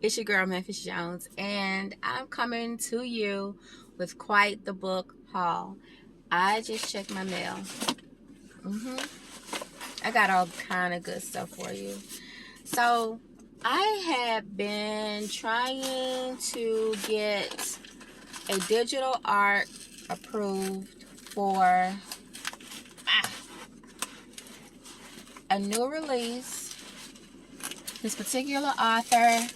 It's your girl Memphis Jones, and I'm coming to you with quite the book haul. I just checked my mail. I got all kind of good stuff for you. So I have been trying to get a digital art approved for a new release. This particular author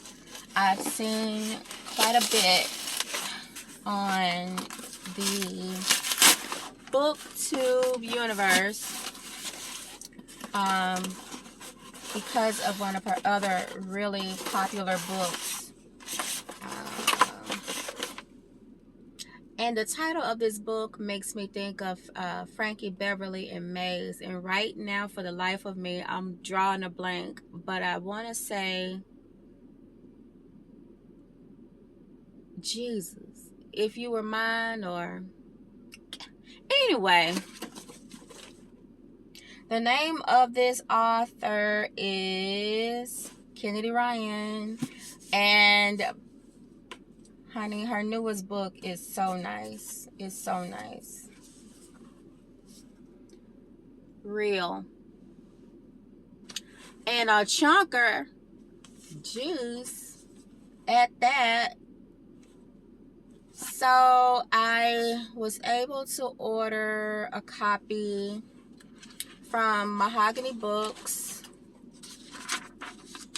I've seen quite a bit on the booktube universe because of one of her other really popular books. And the title of this book makes me think of Frankie Beverly and Maze. And right now, for the life of me, I'm drawing a blank. But I want to say, Jesus, if you were mine, or... Anyway, the name of this author is Eddy Ryan. And... honey, her newest book is so nice. It's so nice. Real. And a chunker juice at that. So I was able to order a copy from Mahogany Books.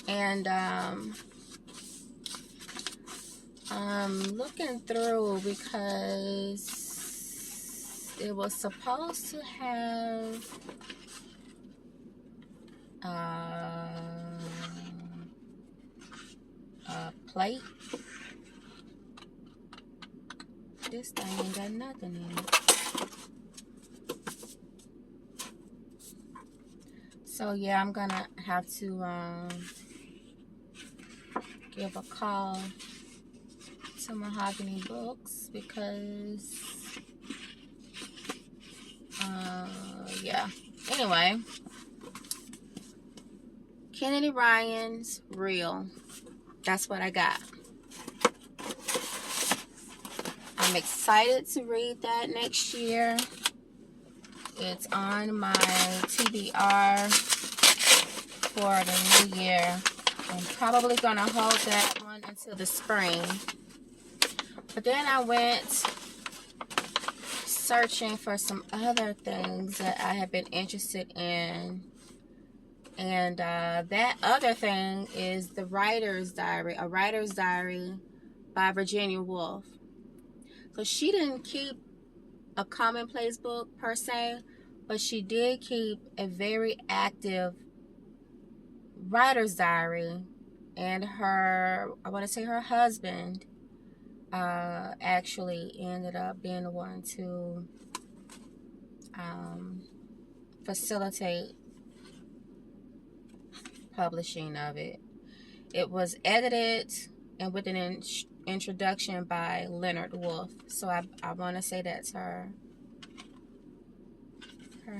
And I'm looking through because it was supposed to have a plate. This thing ain't got nothing in it. So yeah, I'm gonna have to give a call to Mahogany Books because yeah. Anyway, Eddy Ryan's Real. That's what I got. I'm excited to read that next year. It's on my TBR for the new year. I'm probably gonna hold that one until the spring. But then I went searching for some other things that I have been interested in. And that other thing is The Writer's Diary, A Writer's Diary by Virginia Woolf. So she didn't keep a commonplace book per se, but she did keep a very active writer's diary. And her, I want to say her husband, actually ended up being the one to facilitate publishing of it. It was edited and with an introduction by Leonard Woolf. So I want to say that's her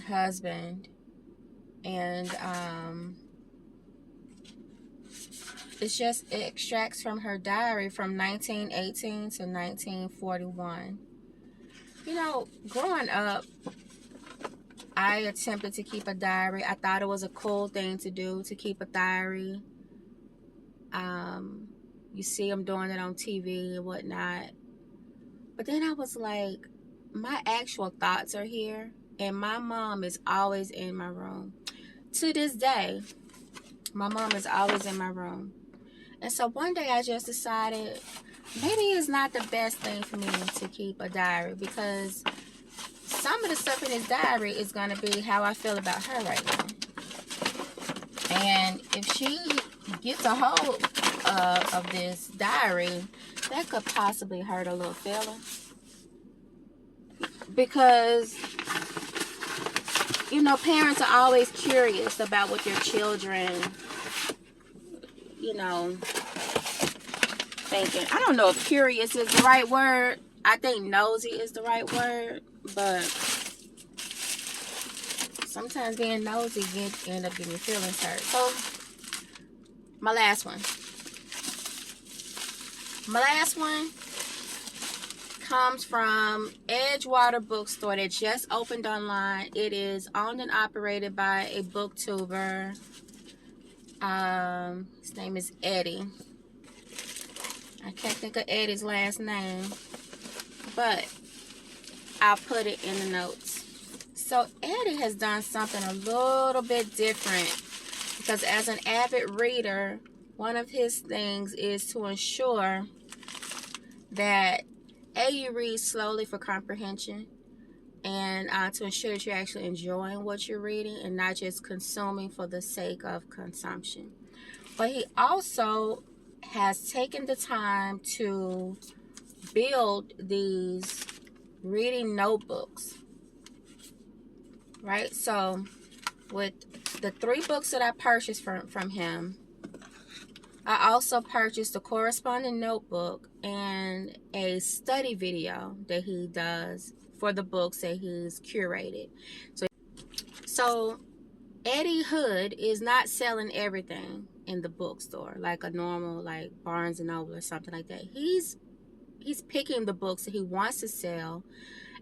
husband. And it's just, it extracts from her diary from 1918 to 1941. You know, growing up, I attempted to keep a diary. I thought it was a cool thing to do, to keep a diary. You see them doing it on TV and whatnot. But then I was like, my actual thoughts are here. And my mom is always in my room. To this day, my mom is always in my room. And so one day I just decided maybe it's not the best thing for me to keep a diary, because some of the stuff in this diary is going to be how I feel about her right now. And if she gets a hold of this diary, that could possibly hurt her little feelings. Because, you know, parents are always curious about what their children, you know, thinking. I don't know if curious is the right word. I think nosy is the right word. But sometimes being nosy can end up getting your feelings hurt. So, my last one. My last one comes from Edgewater Bookstore that just opened online. It is owned and operated by a booktuber. His name is Eddy. I can't think of Eddy's last name, but I'll put it in the notes. So Eddy has done something a little bit different, because as an avid reader, one of his things is to ensure that you read slowly for comprehension, and to ensure that you're actually enjoying what you're reading and not just consuming for the sake of consumption. But he also has taken the time to build these reading notebooks, right? So with the 3 books that I purchased from him, I also purchased a corresponding notebook and a study video that he does for the books that he's curated. So Eddy Hood is not selling everything in the bookstore like a normal, like Barnes & Noble or something like that. He's picking the books that he wants to sell,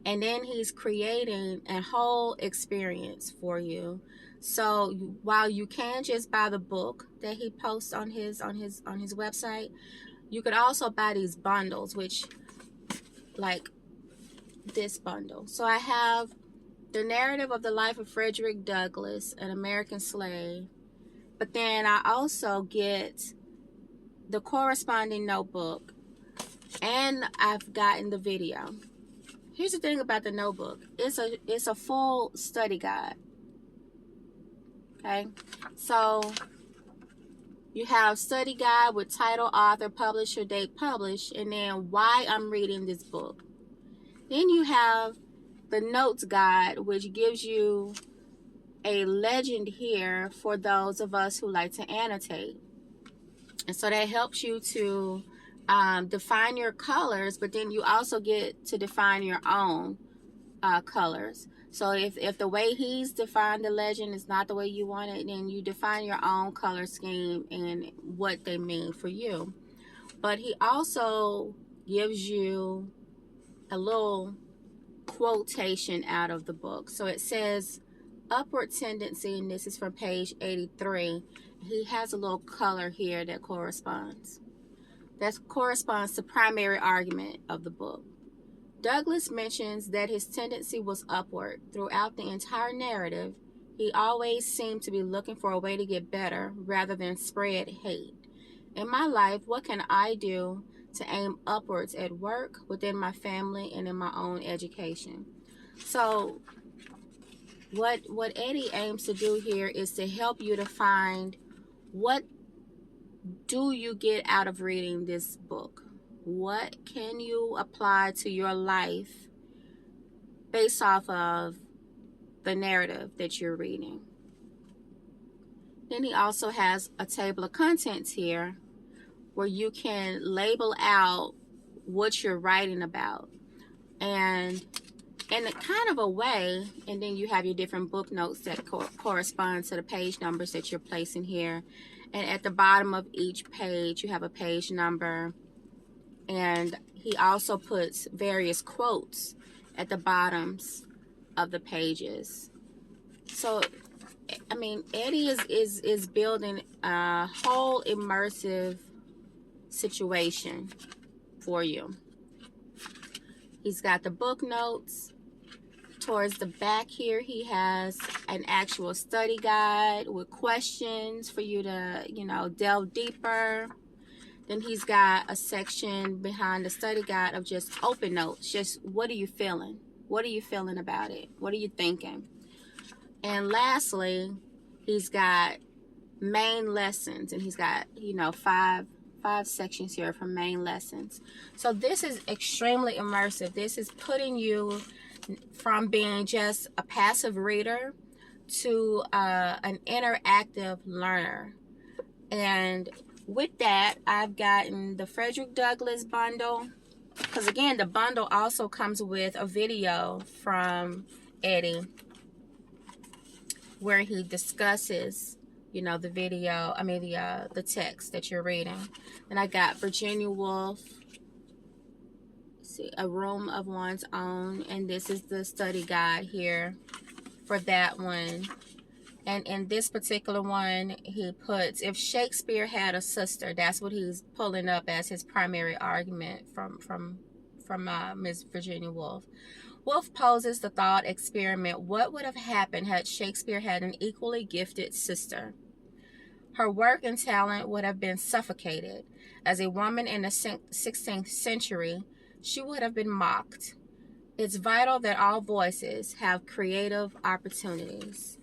and then he's creating a whole experience for you. So while you can just buy the book that he posts on his website, you could also buy these bundles, which, like this bundle. So I have the narrative of the life of Frederick Douglass, an American slave, but then I also get the corresponding notebook, and I've gotten the video. Here's the thing about the notebook. It's a full study guide. Okay, so you have study guide with title, author, publisher, date published, and then why I'm reading this book. Then you have the notes guide, which gives you a legend here for those of us who like to annotate. And so that helps you to define your colors, but then you also get to define your own colors. So if the way he's defined the legend is not the way you want it, then you define your own color scheme and what they mean for you. But he also gives you a little quotation out of the book. So it says upward tendency, and this is from page 83. He has a little color here that corresponds. That corresponds to primary argument of the book. Douglass mentions that his tendency was upward. Throughout the entire narrative, he always seemed to be looking for a way to get better rather than spread hate. In my life, what can I do to aim upwards at work, within my family, and in my own education? So what Eddy aims to do here is to help you to find, what do you get out of reading this book? What can you apply to your life based off of the narrative that you're reading? Then he also has a table of contents here where you can label out what you're writing about, and in a kind of a way, and then you have your different book notes that correspond to the page numbers that you're placing here. And at the bottom of each page, you have a page number. And he also puts various quotes at the bottoms of the pages. So, I mean, Eddy is building a whole immersive situation for you. He's got the book notes. Towards the back here, he has an actual study guide with questions for you to, delve deeper. Then he's got a section behind the study guide of just open notes. Just, what are you feeling? What are you feeling about it? What are you thinking? And lastly, he's got main lessons, and he's got, five sections here for main lessons. So this is extremely immersive. This is putting you from being just a passive reader to an interactive learner. And with that, I've gotten the Frederick Douglass bundle, because again, the bundle also comes with a video from Eddy where he discusses, you know, the video, I mean the text that you're reading. And I got Virginia Woolf, see, A Room of One's Own, and this is the study guide here for that one. And in this particular one, he puts, if Shakespeare had a sister, that's what he's pulling up as his primary argument from Miss Virginia Woolf. Woolf poses the thought experiment: what would have happened had Shakespeare had an equally gifted sister? Her work and talent would have been suffocated. As a woman in the 16th century, she would have been mocked. It's vital that all voices have creative opportunities.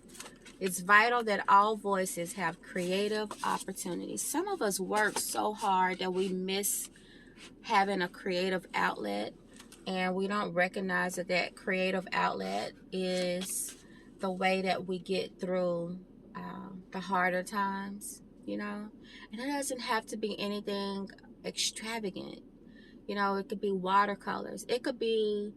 It's vital that all voices have creative opportunities. Some of us work so hard that we miss having a creative outlet, and we don't recognize that that creative outlet is the way that we get through the harder times, you know. And it doesn't have to be anything extravagant. You know, it could be watercolors. It could be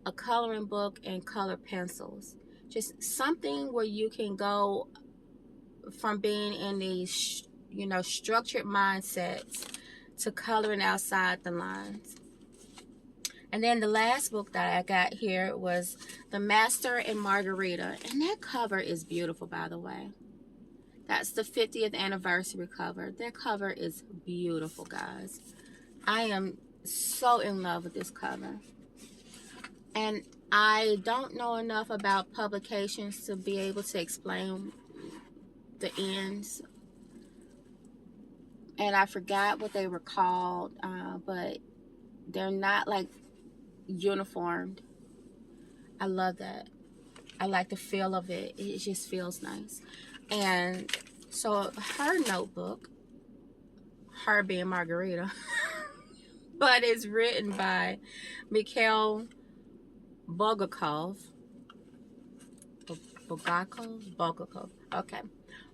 a coloring book and color pencils. Just something where you can go from being in these, you know, structured mindsets to coloring outside the lines. And then the last book that I got here was The Master and Margarita. And that cover is beautiful, by the way. That's the 50th anniversary cover. That cover is beautiful, guys. I am so in love with this cover. And I don't know enough about publications to be able to explain the ends. And I forgot what they were called, but they're not like uniformed. I love that. I like the feel of it. It just feels nice. And so her notebook, her being Margarita, but it's written by Mikhail Bulgakov. Bulgakov. Okay.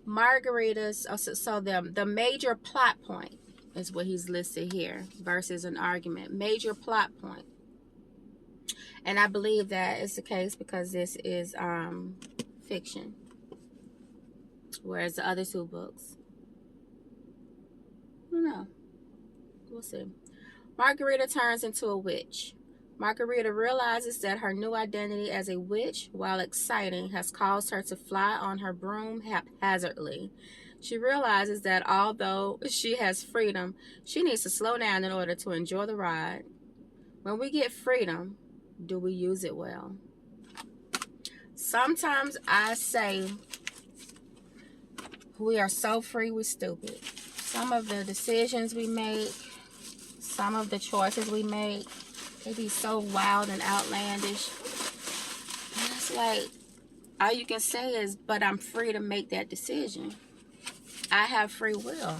Margarita's, so the major plot point is what he's listed here versus an argument. Major plot point. And I believe that is the case because this is fiction. Whereas the other two books, I don't know. We'll see. Margarita turns into a witch. Margarita realizes that her new identity as a witch, while exciting, has caused her to fly on her broom haphazardly. She realizes that although she has freedom, she needs to slow down in order to enjoy the ride. When we get freedom, do we use it well? Sometimes I say we are so free, we're stupid. Some of the decisions we make, some of the choices we make, they be so wild and outlandish. And it's like, all you can say is, but I'm free to make that decision. I have free will.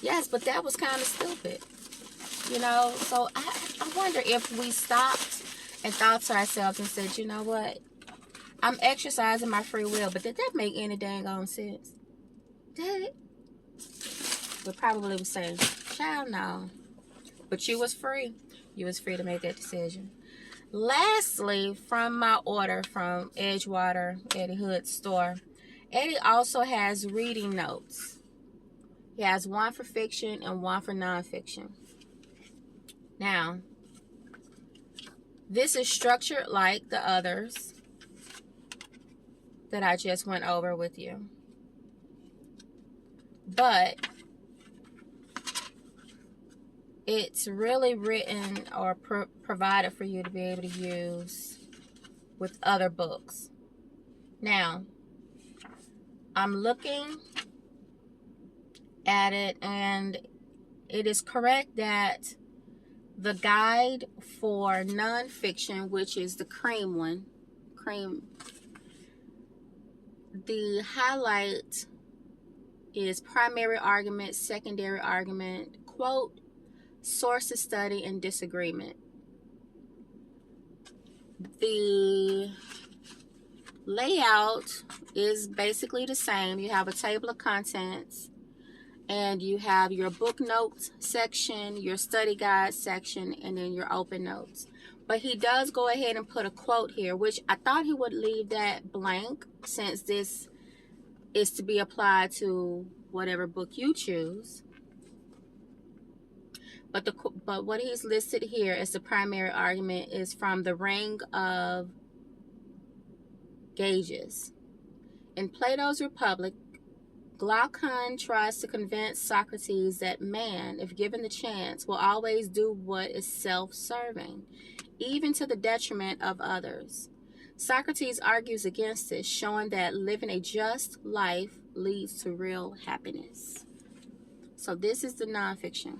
Yes, but that was kind of stupid. You know, so I wonder if we stopped and thought to ourselves and said, you know what? I'm exercising my free will, but did that make any dang on sense? Did it? We probably would say, child, no. But you was free. You was free to make that decision. Lastly, from my order from Edgewater, Eddie Hood's store, Eddie also has reading notes. He has one for fiction and one for nonfiction. Now, this is structured like the others that I just went over with you. But it's really written or provided for you to be able to use with other books. Now, I'm looking at it, and it is correct that the guide for nonfiction, which is the cream one, the highlight is primary argument, secondary argument, quote, source of study, and disagreement. The layout is basically the same. You have a table of contents, and you have your book notes section, your study guide section, and then your open notes. But he does go ahead and put a quote here, which I thought he would leave that blank since this is to be applied to whatever book you choose. But what he's listed here as the primary argument is from the Ring of Gauges. In Plato's Republic, Glaucon tries to convince Socrates that man, if given the chance, will always do what is self-serving, even to the detriment of others. Socrates argues against this, showing that living a just life leads to real happiness. So this is the nonfiction.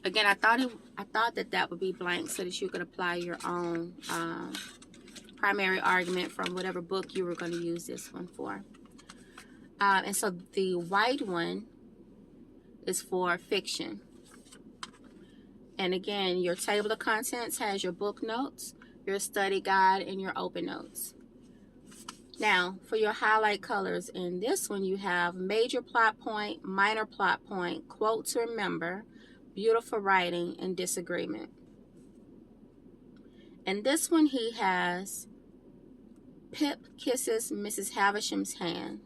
Again, I thought that would be blank so that you could apply your own primary argument from whatever book you were going to use this one for. And so the white one is for fiction. And again, your table of contents has your book notes, your study guide, and your open notes. Now, for your highlight colors, in this one you have major plot point, minor plot point, quote to remember, beautiful writing, and disagreement. And this one he has Pip kisses Mrs. Havisham's hand.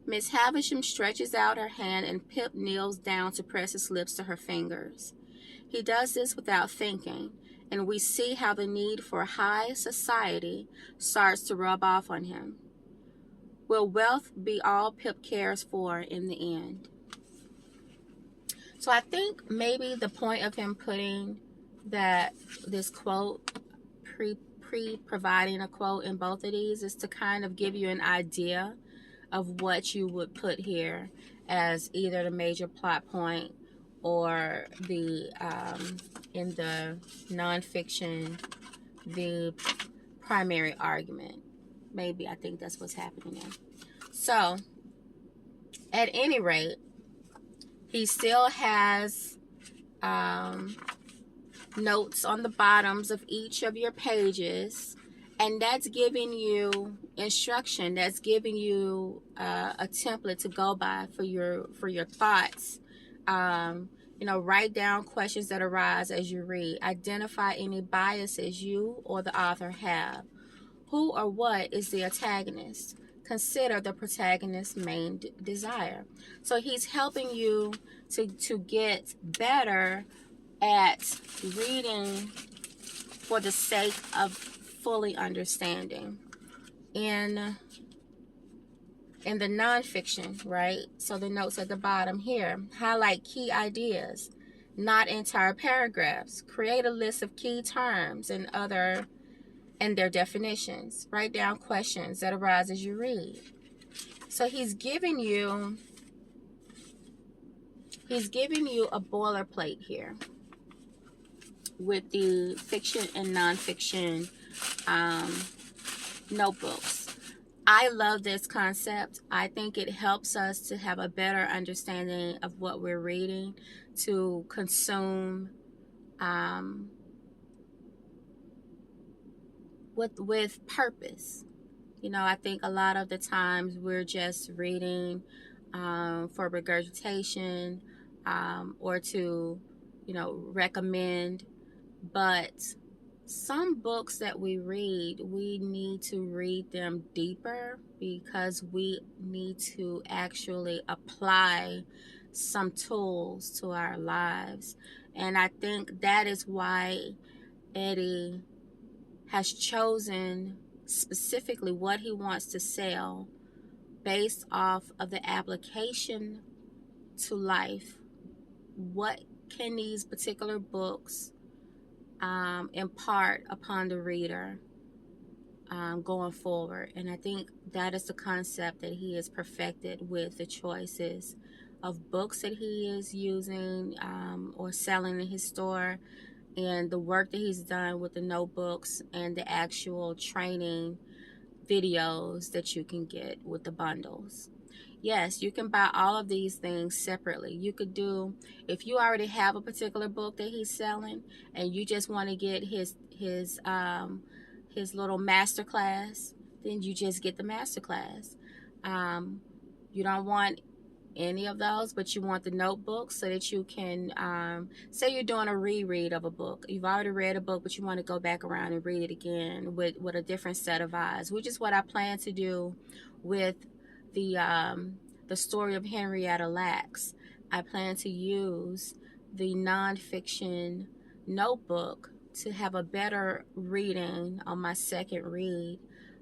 Miss Havisham stretches out her hand and Pip kneels down to press his lips to her fingers. He does this without thinking, and we see how the need for high society starts to rub off on him. Will wealth be all Pip cares for in the end? So I think maybe the point of him putting this quote, providing a quote in both of these, is to kind of give you an idea of what you would put here as either the major plot point or the in the nonfiction, the primary argument. Maybe I think that's what's happening there. So at any rate, he still has notes on the bottoms of each of your pages, and that's giving you instruction. That's giving you a template to go by for your thoughts. Write down questions that arise as you read. Identify any biases you or the author have. Who or what is the antagonist? Consider the protagonist's main desire. So he's helping you to get better at reading for the sake of fully understanding. In the nonfiction, right? So the notes at the bottom here, highlight key ideas, not entire paragraphs. Create a list of key terms and their definitions. Write down questions that arise as you read. So he's giving you a boilerplate here with the fiction and nonfiction notebooks. I love this concept. I think it helps us to have a better understanding of what we're reading, to consume with purpose. I think a lot of the times we're just reading for regurgitation or to, recommend. But some books that we read, we need to read them deeper because we need to actually apply some tools to our lives. And I think that is why Eddy has chosen specifically what he wants to sell based off of the application to life. What can these particular books impart upon the reader going forward? And I think that is the concept that he has perfected with the choices of books that he is using or selling in his store, and the work that he's done with the notebooks and the actual training videos that you can get with the bundles. Yes, you can buy all of these things separately. You could do, if you already have a particular book that he's selling and you just want to get his little master class, then you just get the master class. You don't want any of those, but you want the notebook so that you can, say you're doing a reread of a book. You've already read a book, but you want to go back around and read it again with a different set of eyes, which is what I plan to do with the story of Henrietta Lacks, I plan to use the nonfiction notebook to have a better reading on my second read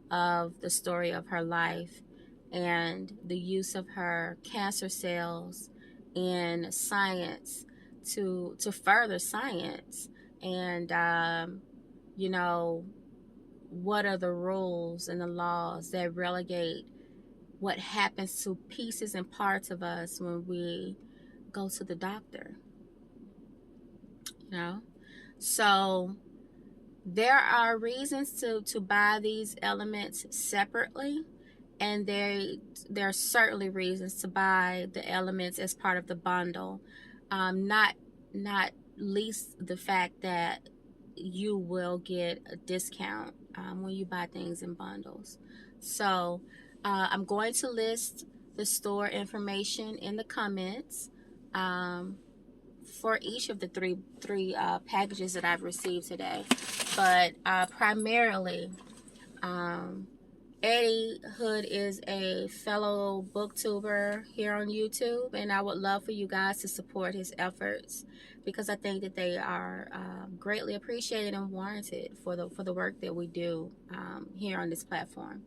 of the story of her life and the use of her cancer cells in science to further science. And you know, what are the rules and the laws that relegate what happens to pieces and parts of us when we go to the doctor, you know? So there are reasons to buy these elements separately, and there are certainly reasons to buy the elements as part of the bundle. Not least the fact that you will get a discount when you buy things in bundles. So I'm going to list the store information in the comments for each of the three packages that I've received today. But primarily, Eddy Hood is a fellow booktuber here on YouTube, and I would love for you guys to support his efforts because I think that they are greatly appreciated and warranted for the work that we do here on this platform.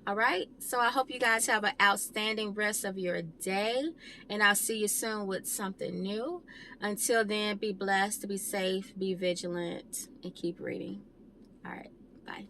All right, so I hope you guys have an outstanding rest of your day, and I'll see you soon with something new. Until then, be blessed, be safe, be vigilant, and keep reading. All right, bye.